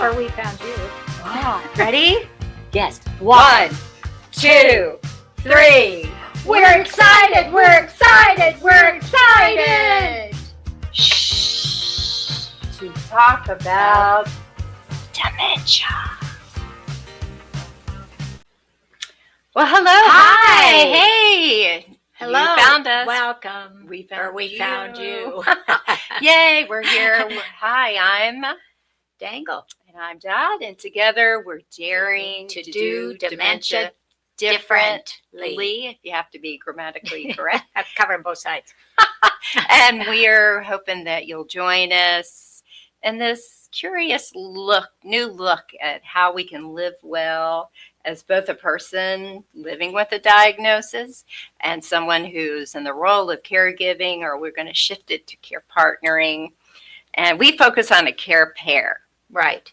Or we found you. Ready? Yes. 1, 2, 3. We're excited! We're excited! We're excited! Shh. To talk about dementia. Well, hello. Hi. Hey. Hello. You found us. Welcome. We found found you. Yay, we're here. Hi, I'm Dangle. and I'm Dot, and together we're daring to do dementia differently, if you have to be grammatically correct. I'm covering both sides. And we're hoping that you'll join us in this curious new look at how we can live well as both a person living with a diagnosis and someone who's in the role of caregiving, or we're going to shift it to care partnering. And we focus on a care pair. Right.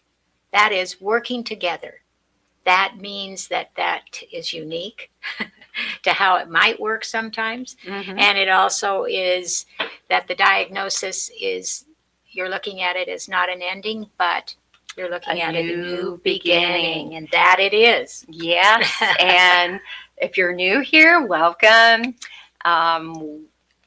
That is working together. That means that is unique to how it might work sometimes. Mm-hmm. And it also is that the diagnosis is, you're looking at it as not an ending, but you're looking at it a new beginning. And that it is. Yes. And if you're new here, welcome.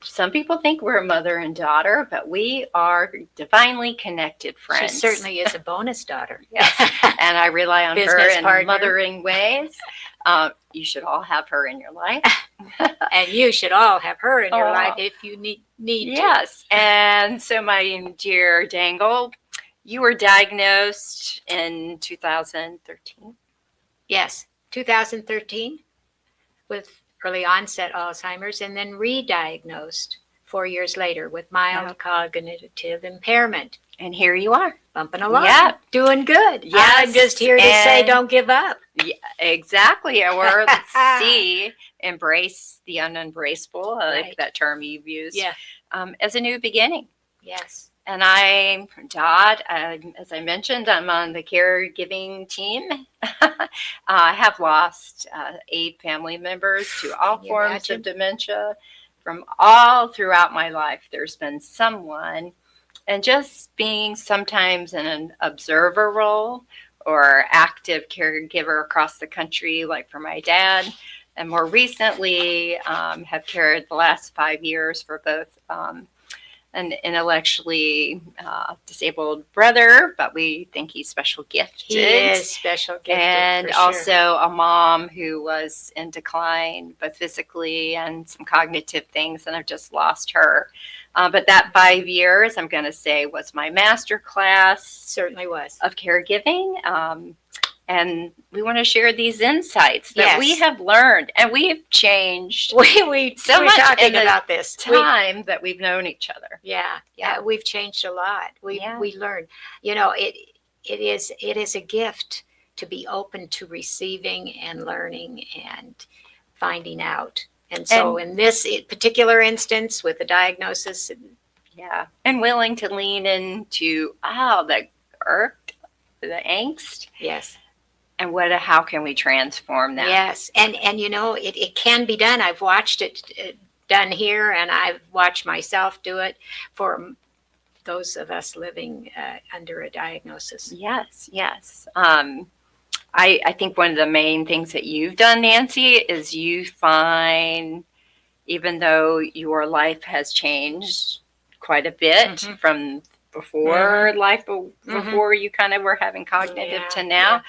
Some people think we're a mother and daughter, but we are divinely connected friends. She certainly is a bonus daughter. Yes. And I rely on her Business in partner. mothering ways. You should all have her in your life. And you should all have her in your Oh. life if you need to. Yes. And so, my dear Dangle, you were diagnosed in 2013. Yes, 2013 with early onset Alzheimer's, and then re-diagnosed 4 years later with mild cognitive impairment. And here you are. Bumping along. Yeah. Doing good. Yes, I'm just here to say and- don't give up. Yeah, exactly. Or C, embrace the unembraceable. I like Right. that term you've used. Yeah. As a new beginning. Yes. And I'm Dot. As I mentioned, I'm on the caregiving team. I have lost 8 family members to all Can you forms imagine? of dementia from all throughout my life. There's been someone, and just being sometimes in an observer role or active caregiver across the country, like for my dad, and more recently have cared the last 5 years for both an intellectually disabled brother, but we think he's special gifted. He is special gifted. And for sure. also a mom who was in decline, both physically and some cognitive things, and I've just lost her. But that 5 years, I'm going to say, was my master class Certainly was. of caregiving. And we want to share these insights that Yes. we have learned, and we've changed We're much talking in the about this. time that we've known each other. Yeah, we've changed a lot. We learned. You know, it is a gift to be open to receiving and learning and finding out. And so in this particular instance with the diagnosis, Yeah, and willing to lean into the irk, the angst, yes. and how can we transform that? Yes. And you know, it can be done. I've watched it done here, and I've watched myself do it for those of us living under a diagnosis. Yes. I think one of the main things that you've done, Nancy, is you find, even though your life has changed quite a bit Mhm. from before life, before you kind of were having cognitive to now,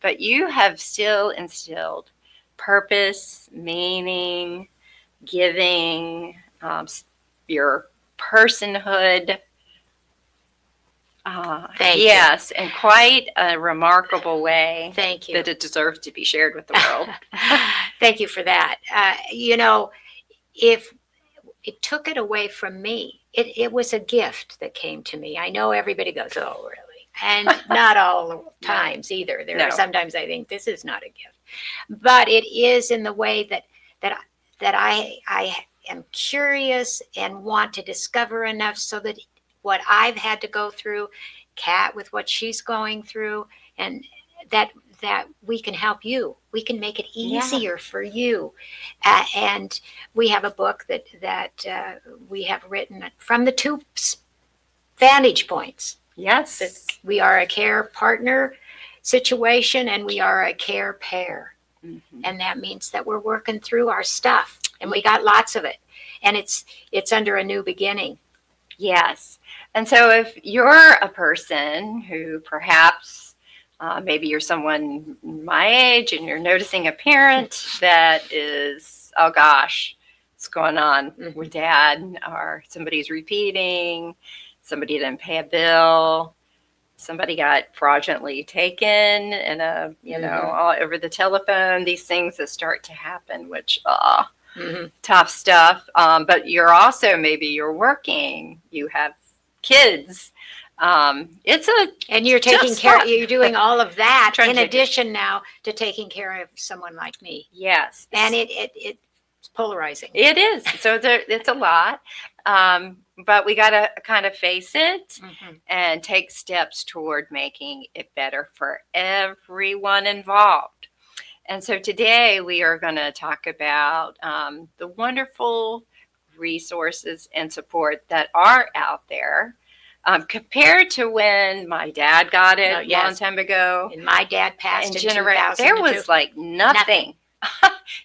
but you have still instilled purpose, meaning, giving, your personhood. Thank yes, in quite a remarkable way. Thank you. That it deserves to be shared with the world. Thank you for that. You know, if it took it away from me, it was a gift that came to me. I know everybody goes, oh, really? And not all times either. There are sometimes I think this is not a gift. But it is in the way that I am curious and want to discover enough so that what I've had to go through, Kat with what she's going through, and that we can help you. We can make it easier for you. And we have a book that we have written from the two vantage points. Yes. We are a care partner situation, and we are a care pair. Mhm. And that means that we're working through our stuff, and we got lots of it. And it's under a new beginning. Yes. And so if you're a person who perhaps maybe you're someone my age and you're noticing a parent that is, oh gosh, what's going on with dad? Or somebody's repeating, somebody didn't pay a bill, somebody got fraudulently taken and all over the telephone, these things that start to happen, which tough stuff. But you're working, you have kids. And you're taking care, you're doing all of that in addition now to taking care of someone like me. Yes. And it's polarizing. It is. So it's a lot. But we got to kind of face it and take steps toward making it better for everyone involved. And so today we are going to talk about the wonderful resources and support that are out there compared to when my dad got it a long time ago. And my dad passed in 2002. There was like nothing.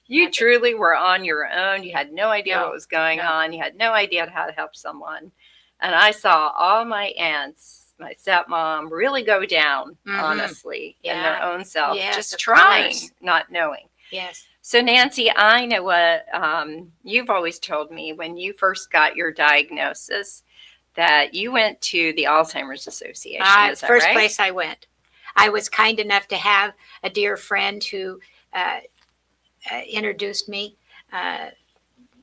You truly were on your own. You had no idea what was going on. You had no idea how to help someone. And I saw all my aunts, my stepmom, really go down, honestly, in their own self, just trying, not knowing. Yes. So, Nancy, I know what you've always told me when you first got your diagnosis, that you went to the Alzheimer's Association. Is that first right? place I went. I was kind enough to have a dear friend who introduced me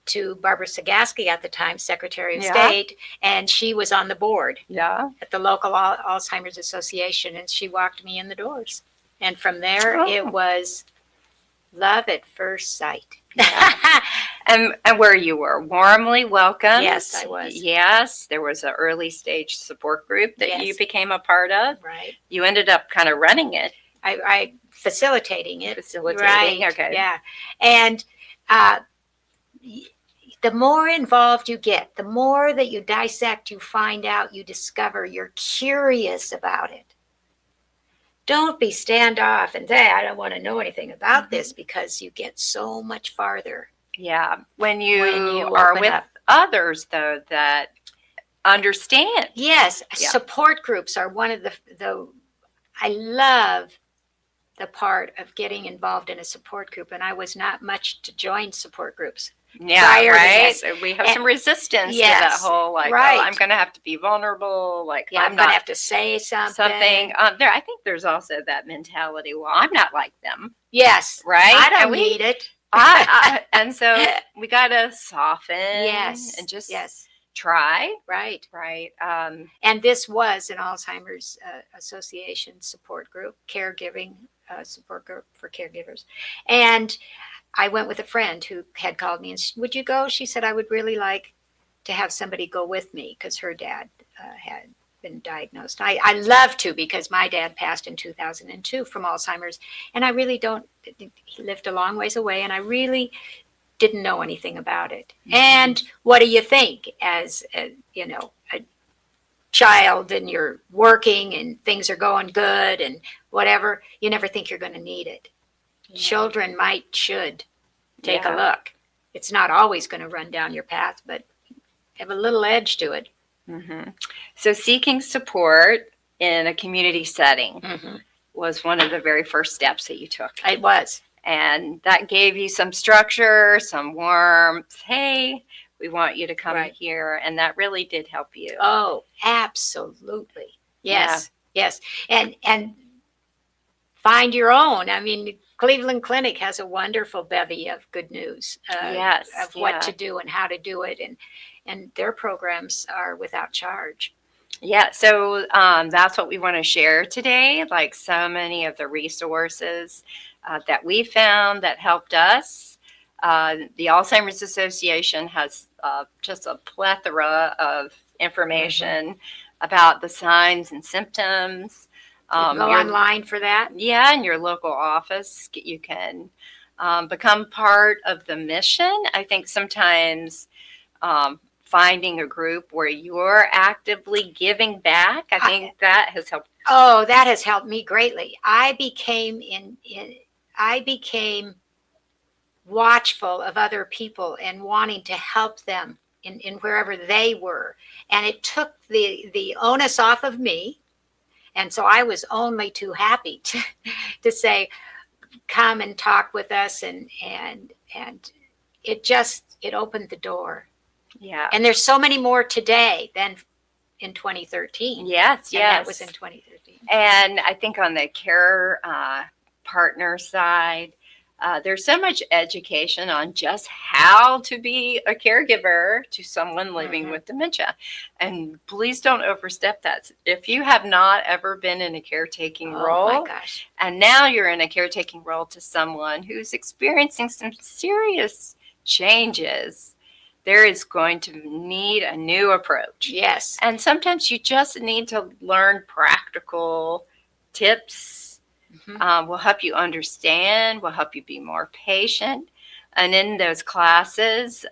to Barbara Sagaski at the time, Secretary of State, and she was on the board at the local Alzheimer's Association, and she walked me in the doors. And from there, it was love at first sight. And where you were warmly welcomed. Yes, I was. Yes, there was an early stage support group that you became a part of. Right. You ended up kind of running it. I facilitating it. Facilitating, right. Okay. Yeah. And the more involved you get, the more that you dissect, you find out, you discover, you're curious about it. Don't be standoff and say, I don't want to know anything about this, because you get so much farther. Yeah. When you are with others, though, that understand. Yes. Support groups are one of the I love the part of getting involved in a support group, and I was not much to join support groups. Yeah, right. So we have some resistance to that whole oh, I'm going to have to be vulnerable. I'm going to have to say something. I think there's also that mentality. Well, I'm not like them. Yes, right. I don't need it. And so we got to soften. Yes, and just try. Right. And this was an Alzheimer's Association support group, caregiving support group for caregivers, and I went with a friend who had called me and said, would you go? She said, I would really like to have somebody go with me, because her dad had been diagnosed. I love to, because my dad passed in 2002 from Alzheimer's, and I really don't, he lived a long ways away, and I really didn't know anything about it. And what do you think as a child, and you're working and things are going good and whatever, you never think you're going to need it. Children should take a look. It's not always going to run down your path, but have a little edge to it. So seeking support in a community setting was one of the very first steps that you took. It was. And that gave you some structure, some warmth. Hey, we want you to come here. And that really did help you. Oh, absolutely. Yes. Yes. And find your own. I mean, Cleveland Clinic has a wonderful bevy of good news of what to do and how to do it. And their programs are without charge. Yeah, so that's what we want to share today, like so many of the resources that we found that helped us. The Alzheimer's Association has just a plethora of information about the signs and symptoms. Go online for that? Yeah, in your local office, you can become part of the mission. I think sometimes finding a group where you're actively giving back. I think that has helped. Oh, that has helped me greatly. I became watchful of other people and wanting to help them in wherever they were. And it took the onus off of me. And so I was only too happy to say, come and talk with us. And it opened the door. Yeah. And there's so many more today than in 2013. Yes, and yes. that was in 2013. And I think on the care partner side, there's so much education on just how to be a caregiver to someone living with dementia. And please don't overstep that. If you have not ever been in a caretaking role, oh my gosh, and now you're in a caretaking role to someone who's experiencing some serious changes, there is going to need a new approach. yes. And sometimes you just need to learn practical tips. Will help you understand, will help you be more patient. And in those classes,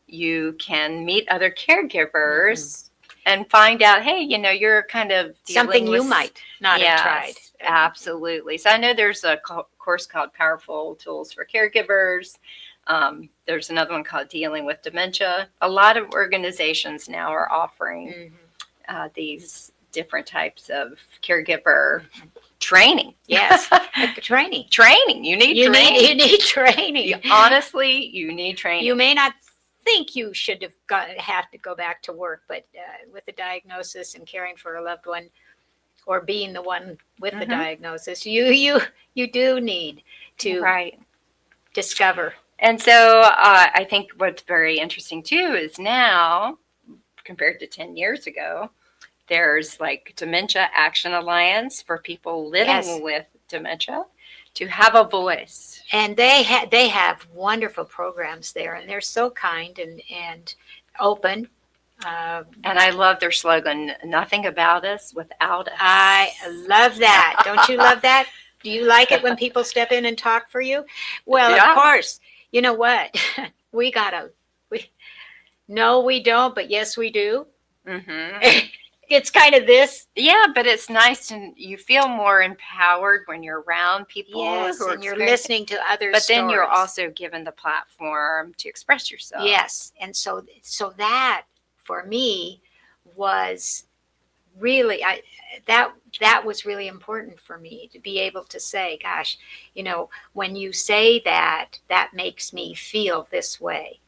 you can meet other caregivers and find out, hey, you're kind of Something dealing you with, might not have tried. Absolutely. So I know there's a course called Powerful Tools for Caregivers. There's another one called Dealing with Dementia. A lot of organizations now are offering these different types of caregiver training. Yes, training. Training. You need training. You need training. Honestly, you need training. You may not think you should have to go back to work, but with the diagnosis and caring for a loved one, or being the one with the diagnosis, you do need to discover. And so I think what's very interesting too is now, compared to 10 years ago, there's like Dementia Action Alliance for people living with dementia to have a voice. And they have wonderful programs there, and they're so kind and open. And I love their slogan, nothing about us without us. I love that. Don't you love that? Do you like it when people step in and talk for you? Well, of course. You know what? No, we don't, but yes, we do. It's kind of this. Yeah, but it's nice, and you feel more empowered when you're around people. Yes, who are and you're listening to others' But then you're stories. Also given the platform to express yourself. Yes, and so that for me was really that was really important for me to be able to say, gosh, when you say that makes me feel this way.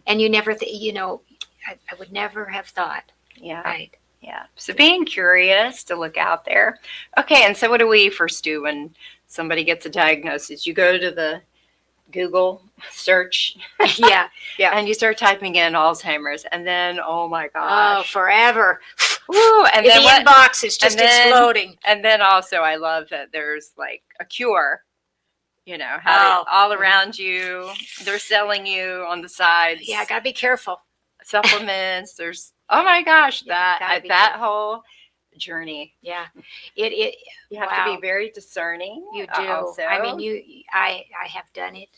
And you never I would never have thought. Yeah. Right. Yeah. So being curious to look out there. Okay. And so what do we first do when somebody gets a diagnosis? You go to the Google search. Yeah. And you start typing in Alzheimer's, and then, oh my gosh. Oh, forever. Woo, and then the inbox is just exploding. And then also I love that there's like a cure, all around you. They're selling you on the sides. Yeah, gotta be careful. Supplements. There's, oh my gosh, that whole journey. Yeah. You have to be very discerning. You do. Also. I mean, I have done it.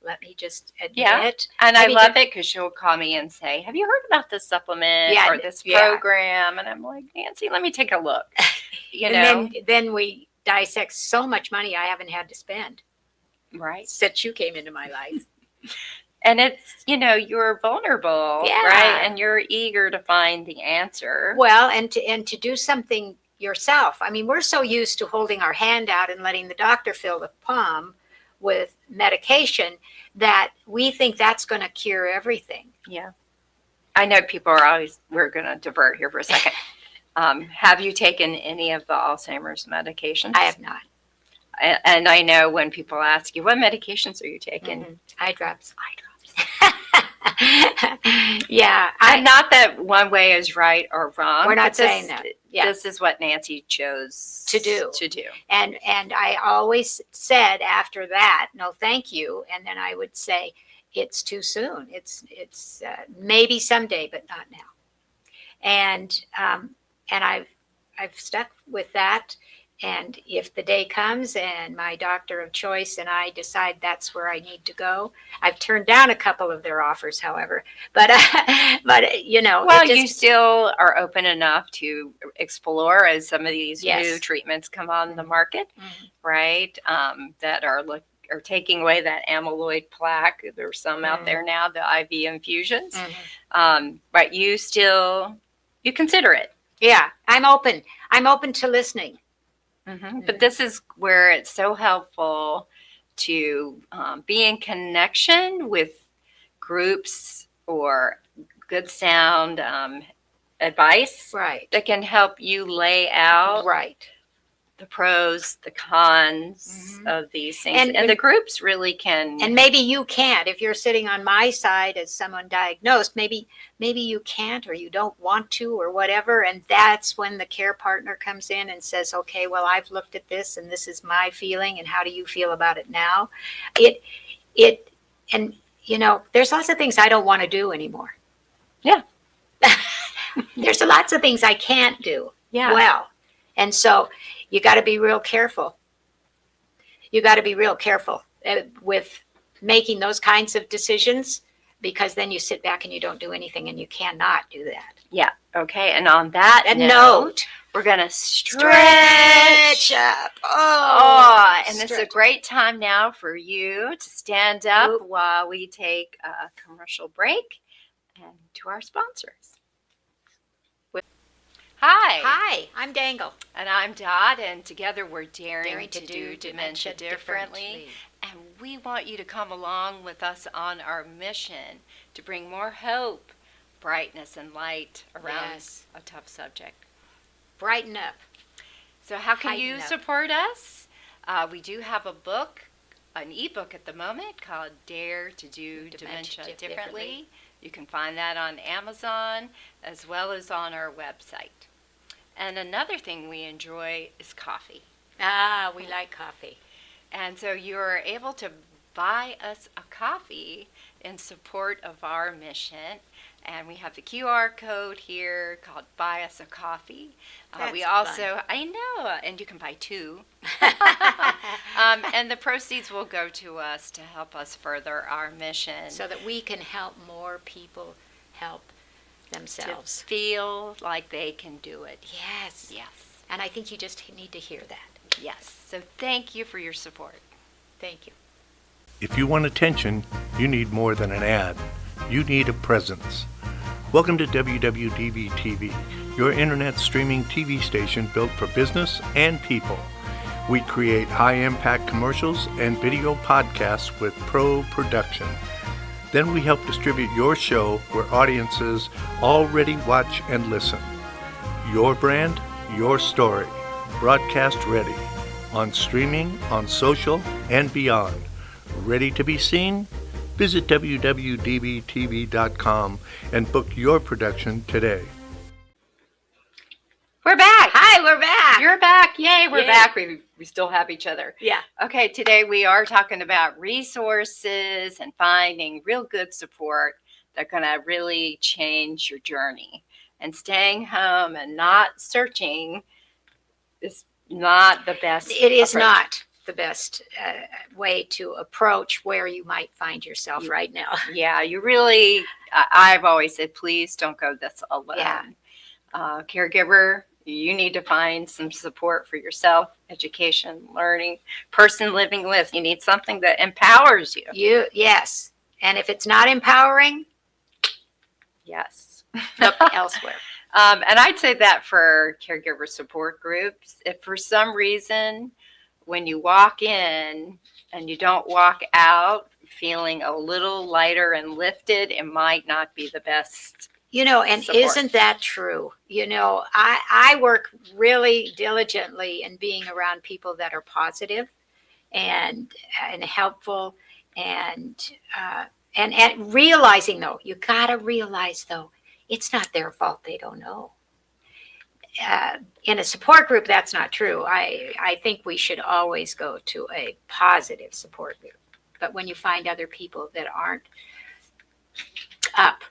Let me just admit. Yeah. And I love it because she'll call me and say, have you heard about this supplement or this program? And I'm like, Nancy, let me take a look. And then we dissect so much money I haven't had to spend. Right. Since you came into my life. And it's, you're vulnerable, right? And you're eager to find the answer. Well, and to do something yourself. I mean, we're so used to holding our hand out and letting the doctor fill the palm with medication that we think that's going to cure everything. Yeah. I know people are always, we're going to divert here for a second. Have you taken any of the Alzheimer's medications? I have not. And I know when people ask you, what medications are you taking? Eye drops. Yeah. And not that one way is right or wrong. We're not saying that. Yeah. This is what Nancy chose to do. And I always said after that, no, thank you. And then I would say, it's too soon. It's maybe someday, but not now. And I've stuck with that. And if the day comes and my doctor of choice and I decide that's where I need to go, I've turned down a couple of their offers, however, but but you know, Well, it just, you still are open enough to explore as some of these Yes. new treatments come on the market, Mhm. right? That are taking away that amyloid plaque. There's some out Mhm. there now, the IV infusions. Mhm. But you consider it. Yeah, I'm open. I'm open to listening. But this is where it's so helpful to be in connection with groups or good sound advice Right. that can help you lay out Right. the pros, the cons Mhm. of these things. And- And the groups really can. And maybe you can't. If you're sitting on my side as someone diagnosed, maybe you can't or you don't want to or whatever. And that's when the care partner comes in and says, okay, well, I've looked at this and this is my feeling. And how do you feel about it now? And you know, there's lots of things I don't want to do anymore. Yeah. There's lots of things I can't do Yeah. well. And so you got to be real careful. You got to be real careful with making those kinds of decisions, because then you sit back and you don't do anything, and you cannot do that. Yeah. Okay. And on that And note, we're going to stretch up. Oh, and this is a stretch. great time now for you to stand up Oop. while we take a commercial break and to our sponsors. Hi. Hi, I'm Dangle. And I'm Dot, and together we're daring, Daring to do dementia differently. And we want you to come along with us on our mission to bring more hope, brightness, and light around Yes. a tough subject. Brighten up. So how can you Heighten up. support us? We do have a book, an ebook at the moment called Dare to Do Dementia Differently. You can find that on Amazon as well as on our website. And another thing we enjoy is coffee. Ah, we like coffee. And so you're able to buy us a coffee in support of our mission. And we have the QR code here called Buy Us a Coffee. We also, fun. I know, and you can buy two. And the proceeds will go to us to help us further our mission. So that we can help more people help themselves. To feel like they can do it. Yes. Yes. And I think you just need to hear that. Yes. So thank you for your support. Thank you. If you want attention, you need more than an ad. You need a presence. Welcome to WWDBTV, your internet streaming TV station built for business and people. We create high-impact commercials and video podcasts with pro production. Then we help distribute your show where audiences already watch and listen. Your brand, your story. Broadcast ready. On streaming, on social, and beyond. Ready to be seen? Visit WWDBTV.com and book your production today. We're back. Hi, we're back. You're back. Yay, we're Yay. back. We still have each other. Yeah. Okay, today we are talking about resources and finding real good support that's going to really change your journey. And staying home and not searching is not the best. It is approach. not the best way to approach where you might find yourself right now. Yeah, you really, I've always said, please don't go this alone. Yeah. Caregiver, you need to find some support for yourself, education, learning, person living with. You need something that empowers you. Yes. And if it's not empowering, Yes. look elsewhere. And I'd say that for caregiver support groups, if for some reason when you walk in and you don't walk out feeling a little lighter and lifted, it might not be the best. You know, and Support. isn't that true? You know, I work really diligently in being around people that are positive and helpful and realizing, though, you got to realize, though, it's not their fault they don't know. In a support group, that's not true. I think we should always go to a positive support group. But when you find other people that aren't up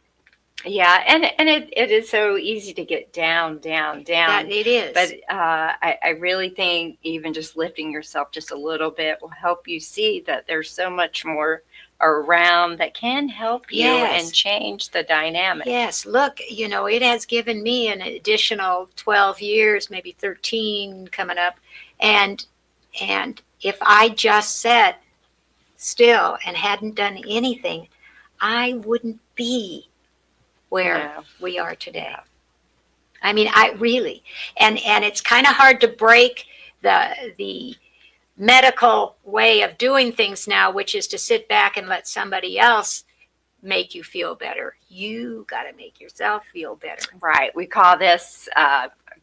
Yeah, and it is so easy to get down, down, That down. it is. But I really think even just lifting yourself just a little bit will help you see that there's so much more around that can help you Yes. and change the dynamic. Yes, look, it has given me an additional 12 years, maybe 13 coming up. And if I just sat still and hadn't done anything, I wouldn't be where No. we are today. Yeah. I mean, I really, and it's kind of hard to break the medical way of doing things now, which is to sit back and let somebody else make you feel better. You got to make yourself feel better. Right. We call this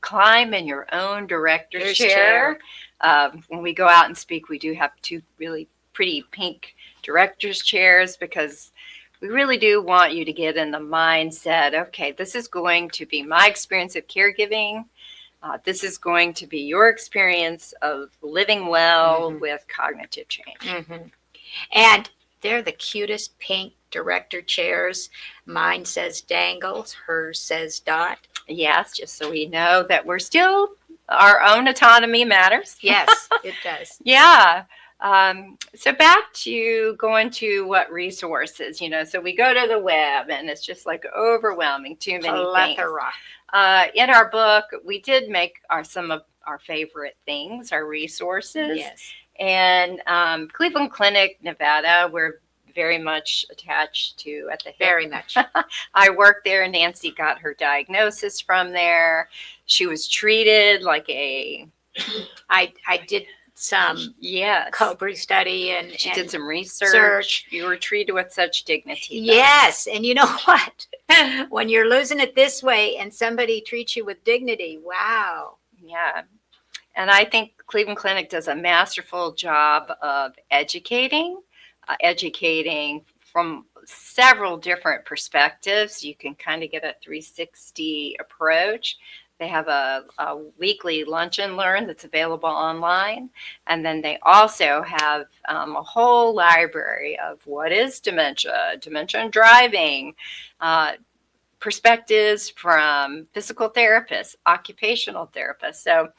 climb in your own director's chair. When we go out and speak, we do have two really pretty pink director's chairs because we really do want you to get in the mindset, okay, this is going to be my experience of caregiving. This is going to be your experience of living well with cognitive change. And they're the cutest pink director chairs. Mine says Dangle, hers says Dot. Yes, just so we know that we're still, our own autonomy matters. Yes, it does. Yeah. So back to going to what resources, so we go to the web and it's just like overwhelming, too many Plethora. things. In our book, we did make some of our favorite things, our resources. Yes. And Cleveland Clinic, Nevada, we're very much attached to at the hip. Very much. I worked there. Nancy got her diagnosis from there. She was treated like a... I did some Yes. Cobra study and She and did some research. You were treated with such dignity. Yes, and you know what? When you're losing it this way and somebody treats you with dignity, wow. Yeah. And I think Cleveland Clinic does a masterful job of educating from several different perspectives. You can kind of get a 360 approach. They have a weekly lunch and learn that's available online. And then they also have a whole library of what is dementia and driving, perspectives from physical therapists, occupational therapists. So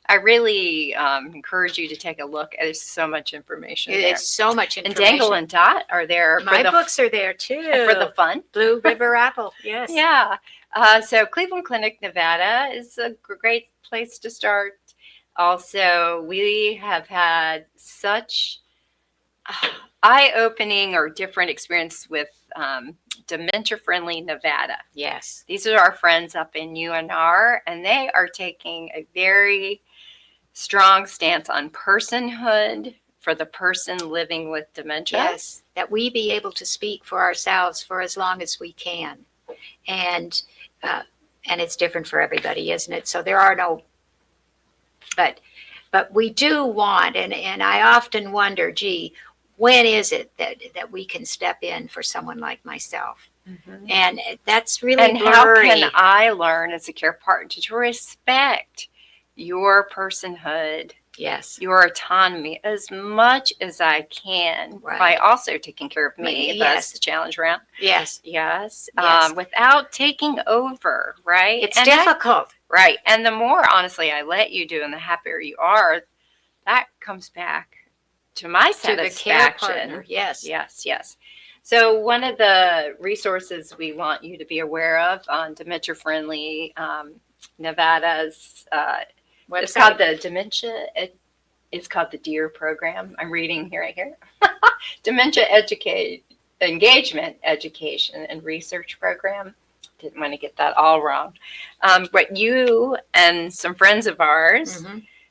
I really encourage you to take a look. There's so much information there. It's so much And information. Dangle and Dot are there My books are there too. for the fun. Blue River Apple, yes. Yeah. So Cleveland Clinic, Nevada is a great place to start. Also, we have had such eye-opening or different experience with Dementia-Friendly Nevada. Yes. These are our friends up in UNR, and they are taking a very strong stance on personhood for the person living with dementia. Yes, that we be able to speak for ourselves for as long as we can. And it's different for everybody, isn't it? So there are no, but we do want, and I often wonder, gee, when is it that we can step in for someone like myself? And that's really And blurry. how can I learn as a care partner to respect your personhood, Yes. your autonomy as much as I can Right. by also taking care of me? Yes. That's the challenge around. Yes. Yes. Yes. Without taking over, right? It's And difficult. right. And the more, honestly, I let you do and the happier you are, that comes back to my To the care satisfaction. partner. Yes. Yes, yes. So one of the resources we want you to be aware of on Dementia Friendly Nevada's, it's called the Dementia, it's called the DEAR program. I'm reading here, right here. Dementia Engagement Education and Research Program. Didn't want to get that all wrong. But you and some friends of ours,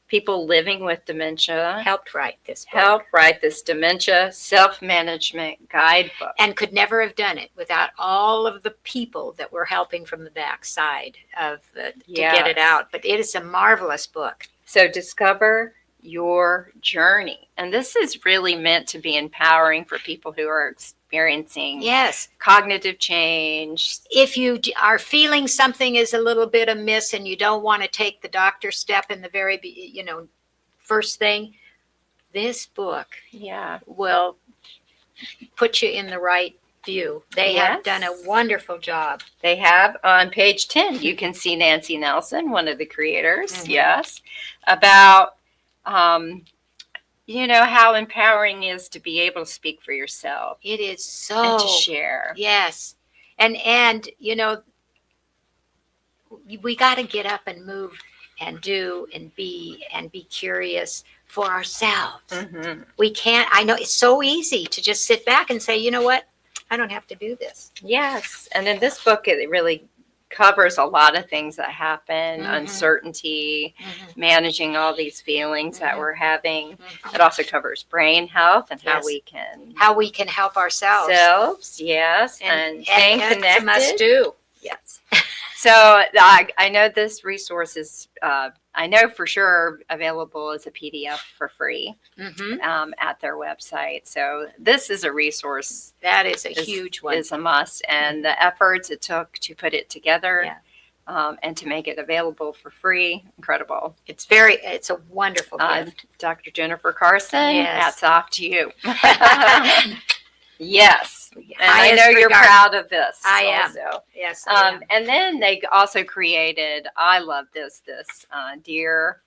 people living with dementia, Helped write this book. help write this dementia self-management guidebook. And could never have done it without all of the people that were helping from the backside of to get it Yes. out. But it is a marvelous book. So discover your journey. And this is really meant to be empowering for people who are experiencing Yes. cognitive change. If you are feeling something is a little bit amiss and you don't want to take the doctor step in the very, first thing, this book Yeah. will put you in the right view. They have done a wonderful job. They have. On page 10, you can see Nancy Nelson, one of the creators, yes, about, how empowering it is to be able to speak for yourself. It is And so. to share. Yes. And we got to get up and move and do and be curious for ourselves. Mm-hmm. We can't, I know it's so easy to just sit back and say, you know what? I don't have to do this. Yes. And in this book, it really covers a lot of things that happen, uncertainty, managing all these feelings that we're having. It also covers brain health and how we can help ourselves. Yes. And staying that's connected. a must do. Yes. So I know this resource is, I know for sure available as a PDF for free at their website. So this is a resource. That is a huge one. Is a must. And the efforts it took to put it together and to make it available for free, incredible. It's a wonderful gift. Dr. Jennifer Carson, Yes. hats off to you. Yes. And I Highest know you're regard. proud of this. I am. Also. Yes. I am. And then they also created, I love this Dear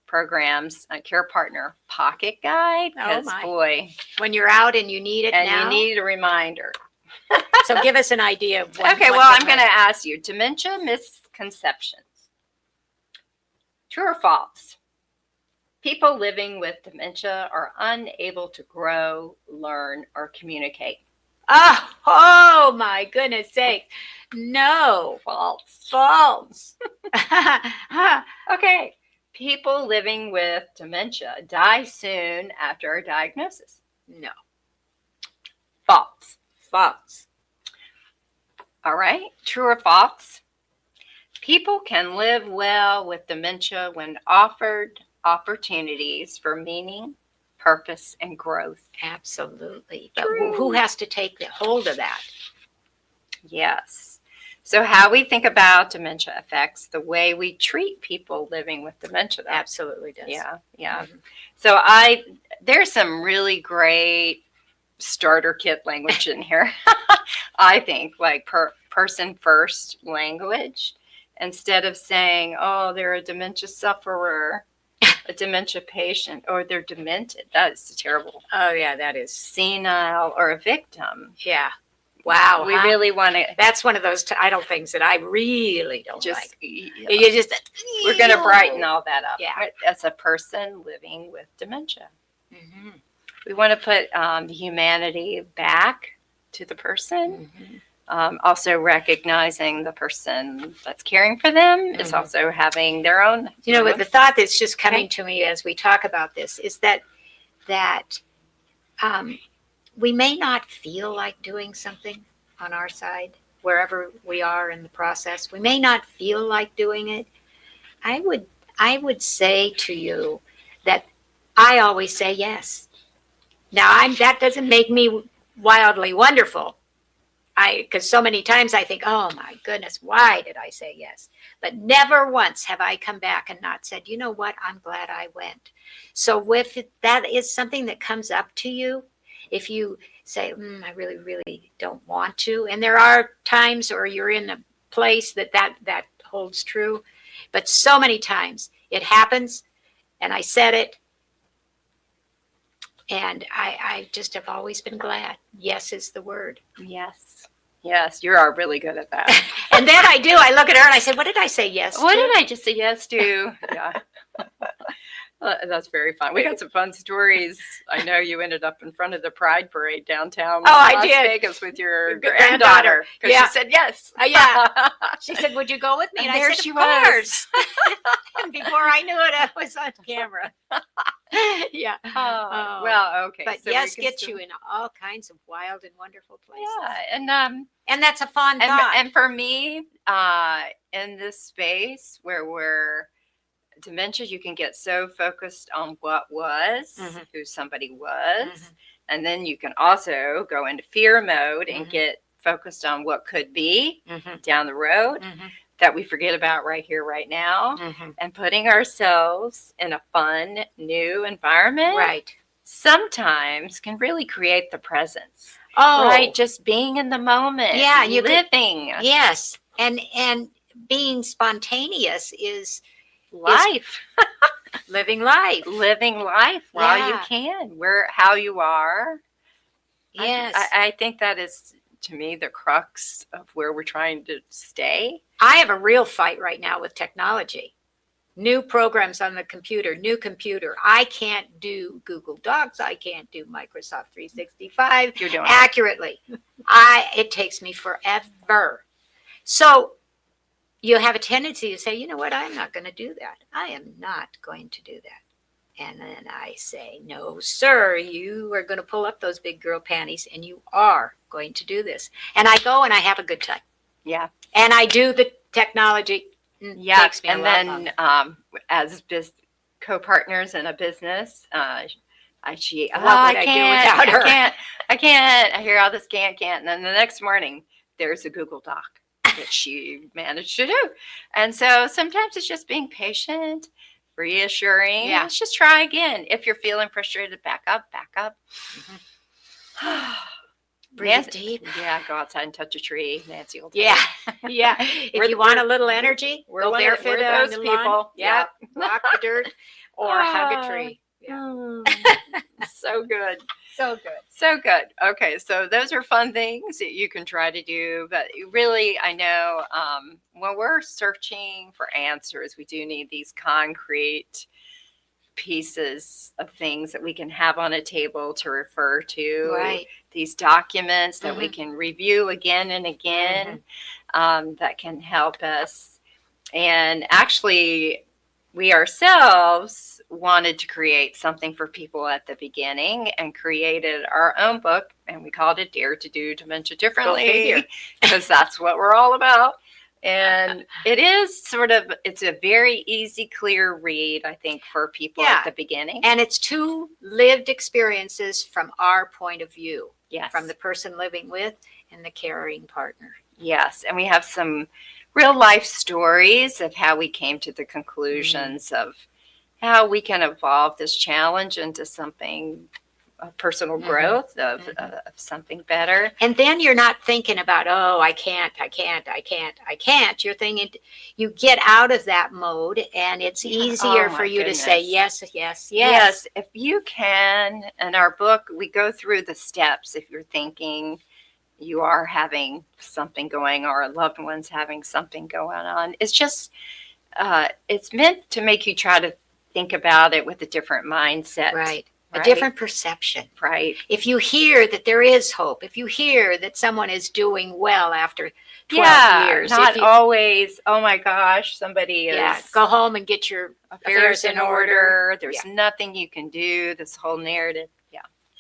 Programs Care Partner Pocket Guide. Because my. boy, When you're out and you need it and now. you need a reminder. So give us an idea of what. Okay, what well, the- I'm going to ask you, dementia misconceptions. True or false? People living with dementia are unable to grow, learn, or communicate. Oh my goodness sake. No. False. Okay. People living with dementia die soon after a diagnosis. No. False. False. All right. True or false? People can live well with dementia when offered opportunities for meaning, purpose, and growth. Absolutely. But True. who has to take the hold of that? Yes. So how we think about dementia affects the way we treat people living with dementia. Though. Absolutely does. Yeah. Mhm. So there's some really great starter kit language in here. I think like person first language, instead of saying, oh, they're a dementia sufferer, a dementia patient, or they're demented. That is terrible. Oh yeah, that is. Senile or a victim. Yeah. Wow. We really want to That's one of those idle things that I really don't just, like. You just. we're going to brighten all that up. Yeah. Right? As a person living with dementia. Mhm. We want to put the humanity back to the person. Also recognizing the person that's caring for them is also having their own. But the thought that's just coming to me as we talk about this is that we may not feel like doing something on our side, wherever we are in the process. We may not feel like doing it. I would say to you that I always say yes. Now that doesn't make me wildly wonderful. Because so many times I think, oh my goodness, why did I say yes? But never once have I come back and not said, you know what, I'm glad I went. So if that is something that comes up to you, if you say, I really, really don't want to, and there are times or you're in a place that holds true, but so many times it happens, and I said it, and I just have always been glad. Yes is the word. Yes, you are really good at that. And then I look at her and I said, what did I say yes to? What did I just say yes to? Yeah. That's very fun. We got some fun stories. I know you ended up in front of the Pride Parade downtown Las Vegas with your granddaughter. Because she said yes. Yeah. She said, would you go with me? And I there said, she of was. course. And before I knew it, I was on camera. Yeah. Oh, well, okay. But so yes we can gets still- you in all kinds of wild and wonderful places. Yeah, And that's a fun thought. and for me, in this space where we're dementia, you can get so focused on what was, who somebody was, and then you can also go into fear mode and get focused on what could be down the road that we forget about right here, right now, and putting ourselves in a fun, new environment. Right. Sometimes can really create the presence. Oh, right? Just being in the moment. Yeah, you could- living yes. And being spontaneous is life. living life. Living life while you Yeah. can, where how you are. Yes. I think that is, to me, the crux of where we're trying to stay. I have a real fight right now with technology. New programs on the computer, new computer. I can't do Google Docs. I can't do Microsoft 365 You're doing it. accurately. It takes me forever. So you have a tendency to say, you know what, I'm not going to do that. I am not going to do that. And then I say, no, sir, you are going to pull up those big girl panties and you are going to do this. And I go and I have a good time. Yeah. And I do the technology. Yeah. Takes me a And lot then longer. as co-partners in a business, What would I do without her? I can't. I hear all this can't. And then the next morning, there's a Google Doc that she managed to do. And so sometimes it's just being patient, reassuring. Yeah. Let's just try again. If you're feeling frustrated, back up. Breathe Nancy- deep. Yeah, go outside and touch a tree. Nancy will tell Yeah. you. Yeah. If We're- you want a we're- little energy, we're go one of- barefoot we're on those the lawn. people. Yeah. Walk the dirt or hug a Ah. tree. Yeah. So good. So good. So good. Okay, so those are fun things that you can try to do. But really, I know when we're searching for answers, we do need these concrete pieces of things that we can have on a table to refer to. Right. These documents that we can review again and again that can help us. And actually, we ourselves wanted to create something for people at the beginning and created our own book, and we called it Dare to Do Dementia Differently, because that's what we're all about. And it is it's a very easy, clear read, I think, for people at the beginning. And it's 2 lived experiences from our point of view. Yes. From the person living with and the caring partner. Yes. And we have some real life stories of how we came to the conclusions of how we can evolve this challenge into something personal growth of something better. And then you're not thinking about, oh, I can't. You're thinking, you get out of that mode and it's easier for you to say yes. Yes, if you can. In our book, we go through the steps. If you're thinking you are having something going or a loved one's having something going on, it's just, it's meant to make you try to think about it with a different mindset. Right. A different perception. Right. If you hear that there is hope, if you hear that someone is doing well after 12 years. Not always, oh my gosh, somebody is. Go home and get your affairs in order. There's nothing you can do. This whole narrative. Yeah.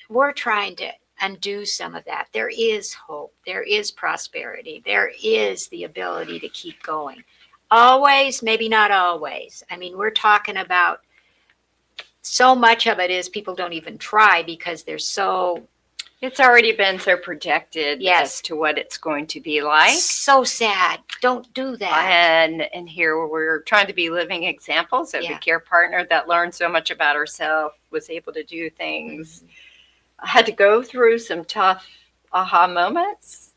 We're trying to undo some of that. There is hope. There is prosperity. There is the ability to keep going. Always, maybe not always. I mean, we're talking about so much of it is people don't even try because they're so. It's already been so projected as to what it's going to be like. So sad. Don't do that. And here we're trying to be living examples of a care partner that learned so much about herself, was able to do things. I had to go through some tough aha moments,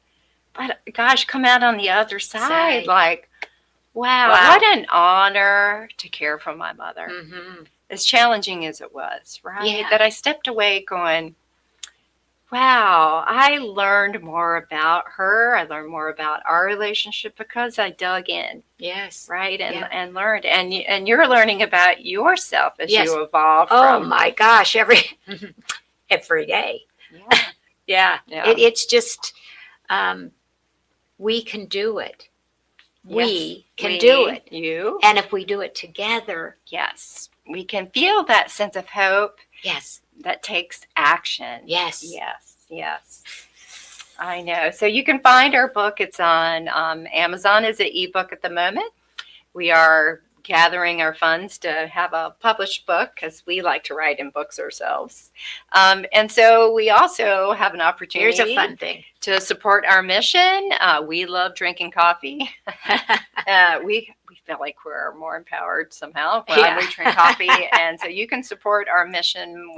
but gosh, come out on the other side like, wow, what an honor to care for my mother. As challenging as it was, right? That I stepped away going, wow, I learned more about her. I learned more about our relationship because I dug in. Yes. Right. And learned. And you're learning about yourself as you evolve. Oh my gosh. Every day. It's just, we can do it. We can do it. You. And if we do it together. Yes. We can feel that sense of hope. Yes. That takes action. Yes. Yes. I know. So you can find our book. It's on Amazon as an ebook at the moment. We are gathering our funds to have a published book because we like to write in books ourselves. And so we also have an opportunity. Here's a fun thing. To support our mission. We love drinking coffee. We feel like we're more empowered somehow when we drink coffee. And so you can support our mission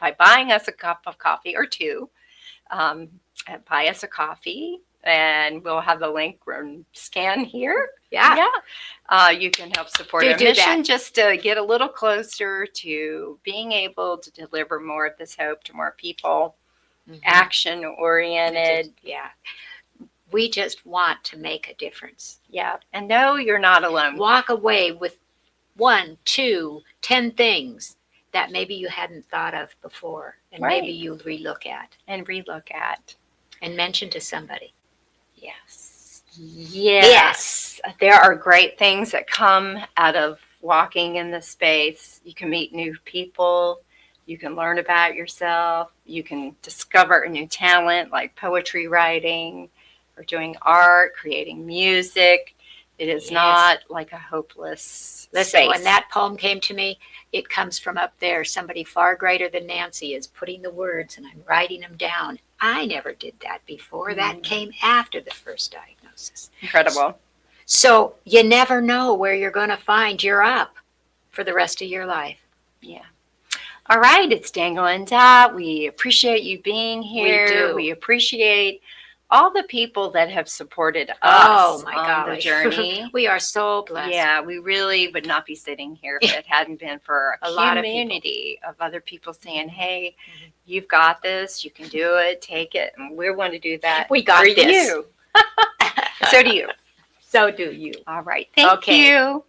by buying us a cup of coffee or 2. buy us a coffee, and we'll have the link scan here. Yeah. You can help support Do our mission that. just to get a little closer to being able to deliver more of this hope to more people, Mhm. action oriented. Yeah. We just want to make a difference. Yeah. And no, you're not alone. Walk away with 1, 2, 10 things that maybe you hadn't thought of before, and Right. maybe you'll relook at And relook at. and mention to somebody. Yes. Yes. There are great things that come out of walking in this space. You can meet new people. You can learn about yourself. You can discover a new talent like poetry writing or doing art, creating music. It is Yes. not like a hopeless Listen, space. when that poem came to me, it comes from up there. Somebody far greater than Nancy is putting the words, and I'm writing them down. I never did that before. That came after the first diagnosis. Incredible. So you never know where you're going to find your up for the rest of your life. Yeah. All right, it's Dangle and Dot. We appreciate you being here. do. We appreciate all the people that have supported us Oh my on the golly. journey. We are so blessed. Yeah, we really would not be sitting here if it hadn't been for a lot of community of other people saying, hey, Mhm. you've got this, you can do it, take it. And we want to do that We got for this. you. So do you. So do you. All right, thank Okay. you.